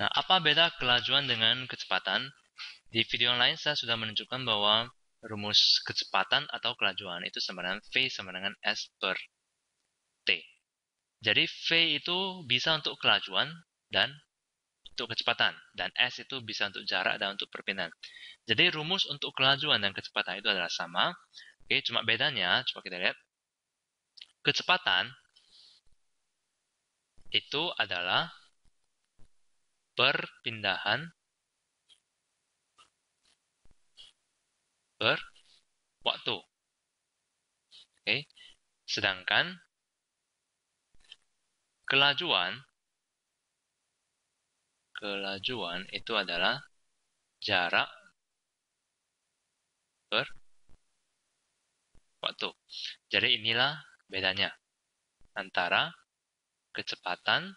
Nah, apa beda kelajuan dengan kecepatan? Di video yang lain saya sudah menunjukkan bahwa rumus kecepatan atau kelajuan itu sama dengan V sama dengan S per T. Jadi V itu bisa untuk kelajuan dan untuk kecepatan. Dan S itu bisa untuk jarak dan untuk perpindahan. Jadi rumus untuk kelajuan dan kecepatan itu adalah sama. Oke, cuma bedanya, coba kita lihat. Kecepatan itu adalah perpindahan per waktu. Oke, sedangkan kelajuan itu adalah jarak per waktu. Jadi inilah bedanya antara kecepatan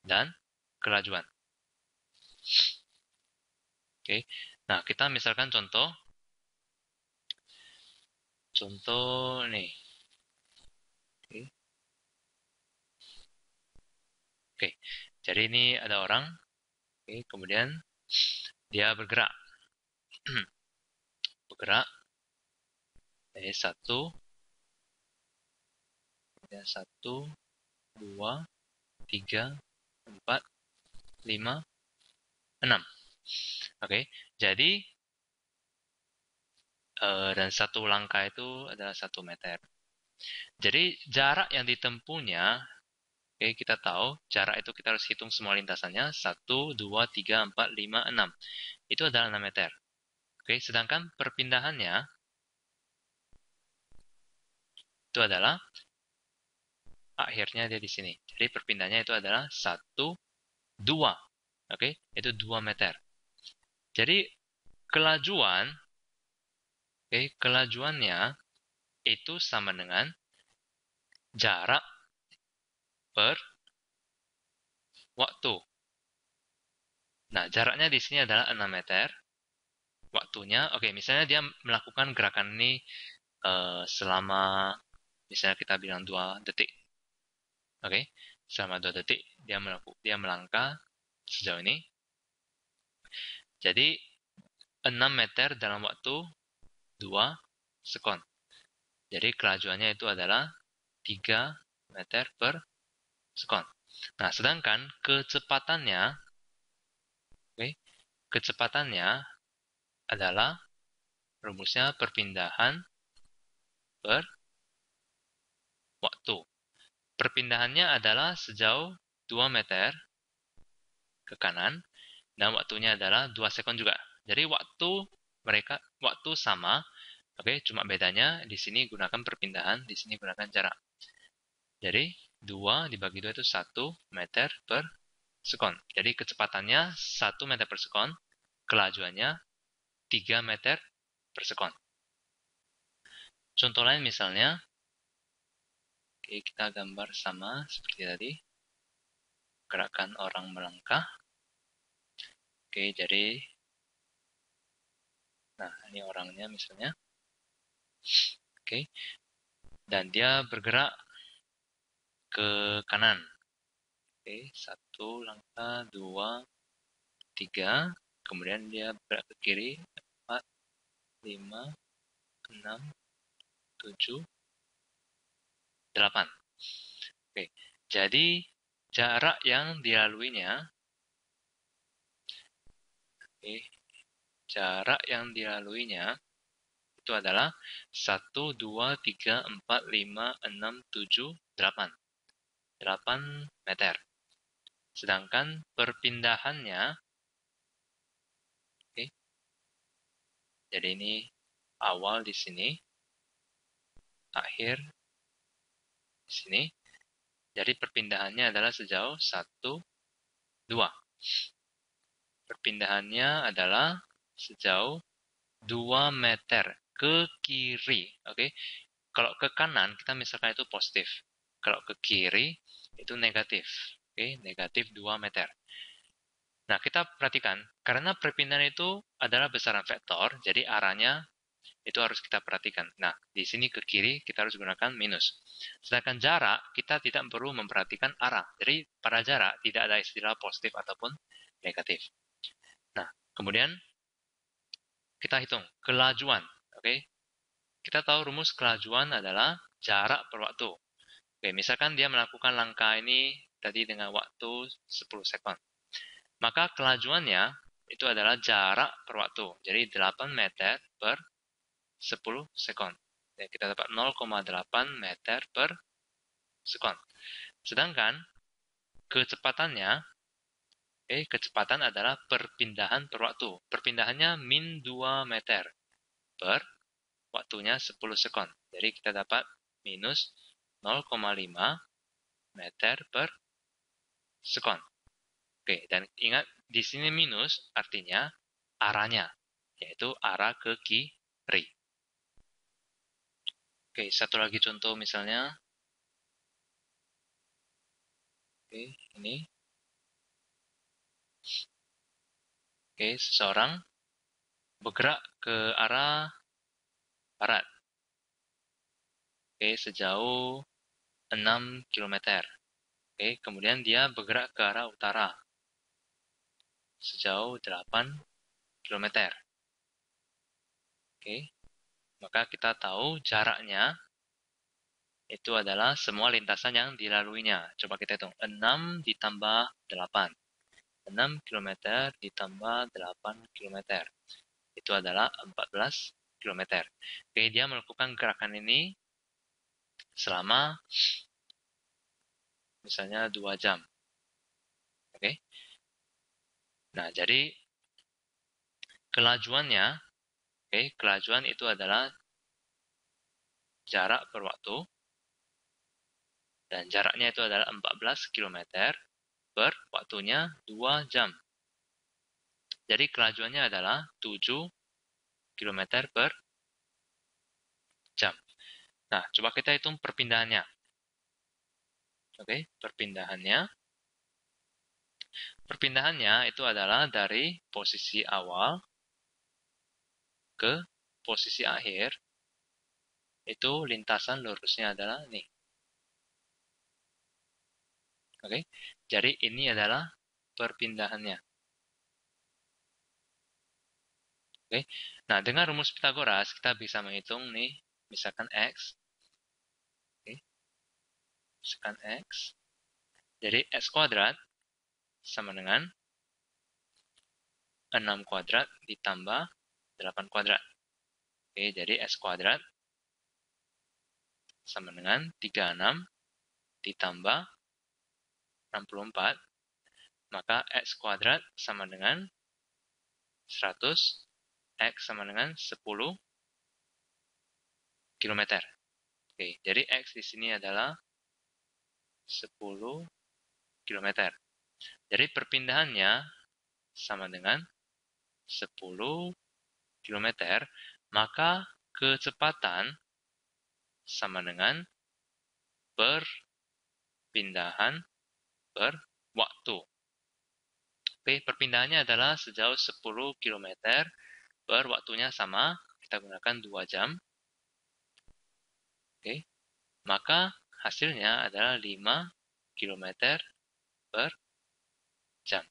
dan kelajuan. Oke. Nah, kita misalkan contoh nih. Oke. Oke. Jadi ini ada orang. Oke, kemudian dia bergerak. Bergerak. Jadi 1, 2, 3, 4, 5, 6. Oke. Jadi dan satu langkah itu adalah 1 meter. Jadi jarak yang ditempuhnya, oke, kita tahu jarak itu kita harus hitung semua lintasannya. 1, 2, 3, 4, 5, 6. Itu adalah 6 meter. Oke, sedangkan perpindahannya itu adalah akhirnya dia di sini. Jadi perpindahannya itu adalah 1, 2. Oke, itu 2 meter. Jadi kelajuannya itu sama dengan jarak per waktu. Nah, jaraknya di sini adalah 6 meter. Waktunya, oke, misalnya dia melakukan gerakan ini selama, misalnya kita bilang 2 detik. Oke, selama 2 detik dia melangkah sejauh ini. Jadi 6 meter dalam waktu 2 sekon. Jadi kelajuannya itu adalah 3 meter per sekon. Nah, sedangkan kecepatannya adalah rumusnya perpindahan per waktu. Perpindahannya adalah sejauh 2 meter ke kanan dan waktunya adalah 2 sekon juga. Jadi waktu sama, oke, cuma bedanya di sini gunakan perpindahan, di sini gunakan jarak. Jadi 2 dibagi 2 itu 1 meter per sekon. Jadi kecepatannya 1 meter per sekon, kelajuannya 3 meter per sekon. Contoh lain misalnya, oke, kita gambar sama seperti tadi. Gerakan orang melangkah. Oke, jadi nah ini orangnya misalnya. Oke. Dan dia bergerak ke kanan. Oke, 1 langkah, 2, 3. Kemudian dia bergerak ke kiri. 4, 5, 6, 7, 8. Oke, jadi jarak yang dilaluinya, itu adalah 1, 2, 3, 4, 5, 6, 7, 8. 8 meter. Sedangkan perpindahannya, oke, jadi ini awal di sini, akhir di sini. Jadi perpindahannya adalah sejauh 1, 2. Perpindahannya adalah sejauh 2 meter ke kiri. Oke. Kalau ke kanan kita misalkan itu positif. Kalau ke kiri itu negatif. Oke, negatif 2 meter. Nah, kita perhatikan karena perpindahan itu adalah besaran vektor, jadi arahnya Itu harus kita perhatikan. Nah, di sini ke kiri kita harus gunakan minus. Sedangkan jarak, kita tidak perlu memperhatikan arah. Jadi, pada jarak tidak ada istilah positif ataupun negatif. Nah, kemudian kita hitung kelajuan. Oke, kita tahu rumus kelajuan adalah jarak per waktu. Oke, misalkan dia melakukan langkah ini tadi dengan waktu 10 sekon. Maka kelajuannya itu adalah jarak per waktu. Jadi 8 meter per 10 sekon. Ya, kita dapat 0,8 meter per sekon. Sedangkan kecepatannya, kecepatan adalah perpindahan per waktu. Perpindahannya min 2 meter per waktunya 10 sekon. Jadi kita dapat minus 0,5 meter per sekon. Oke, dan ingat di sini minus artinya arahnya, yaitu arah ke kiri. Oke, satu lagi contoh misalnya. Oke, ini. Oke, seseorang bergerak ke arah barat. Oke, sejauh 6 km. Oke, kemudian dia bergerak ke arah utara. Sejauh 8 km. Oke, maka kita tahu jaraknya itu adalah semua lintasan yang dilaluinya. Coba kita hitung. 6 ditambah 8. 6 km ditambah 8 km. Itu adalah 14 km. Oke, dia melakukan gerakan ini selama misalnya 2 jam. Oke. Nah, jadi kelajuannya, kelajuan itu adalah jarak per waktu, dan jaraknya itu adalah 14 km per waktunya 2 jam. Jadi kelajuannya adalah 7 km per jam. Nah, coba kita hitung perpindahannya. Oke, perpindahannya. Perpindahannya itu adalah dari posisi awal ke posisi akhir. Itu lintasan lurusnya adalah ini. Oke, jadi ini adalah perpindahannya. Oke, nah dengan rumus Pitagoras kita bisa menghitung nih, misalkan X. Oke, misalkan X. Jadi X kuadrat sama dengan 6 kuadrat ditambah 8 kuadrat. Oke, jadi X kuadrat sama dengan 36 ditambah 64. Maka X kuadrat sama dengan 100. X sama dengan 10 km. Oke, jadi X di sini adalah 10 km. Jadi perpindahannya sama dengan 10 km, maka kecepatan sama dengan perpindahan per waktu. Oke, perpindahannya adalah sejauh 10 km per waktunya sama, kita gunakan 2 jam. Oke, maka hasilnya adalah 5 km per jam.